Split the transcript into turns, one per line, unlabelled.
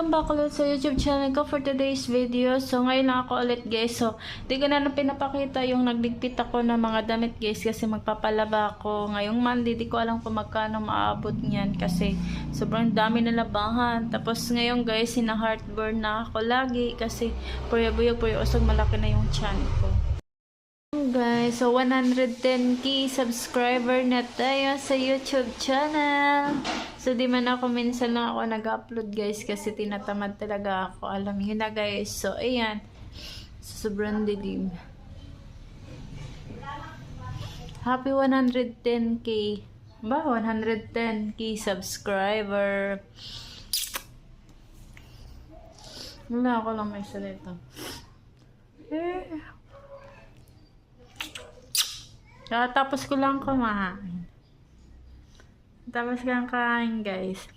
welcome back ulit sa YouTube channel ko for today's video. So, ngayon lang ako ulit guys. So, di ko na pinapakita yung nagligpit ako ng mga damit guys kasi magpapalaba ako. Ngayong Monday, di ko alam kung magkano maabot niyan kasi sobrang dami na labahan. Tapos ngayon guys, sina-heartburn na ako lagi kasi puyabuyog, puyusog, malaki na yung chan ko. Guys, so 110k subscriber na tayo sa YouTube channel. So di man ako minsan lang ako nag-upload guys kasi tinatamad talaga ako. Alam niyo na guys. So ayan. So, sobrang dilim. Happy 110k. Ba 110k subscriber. Wala ako lang may salita. Tapos ko lang kumain. Tapos ko lang kain, guys.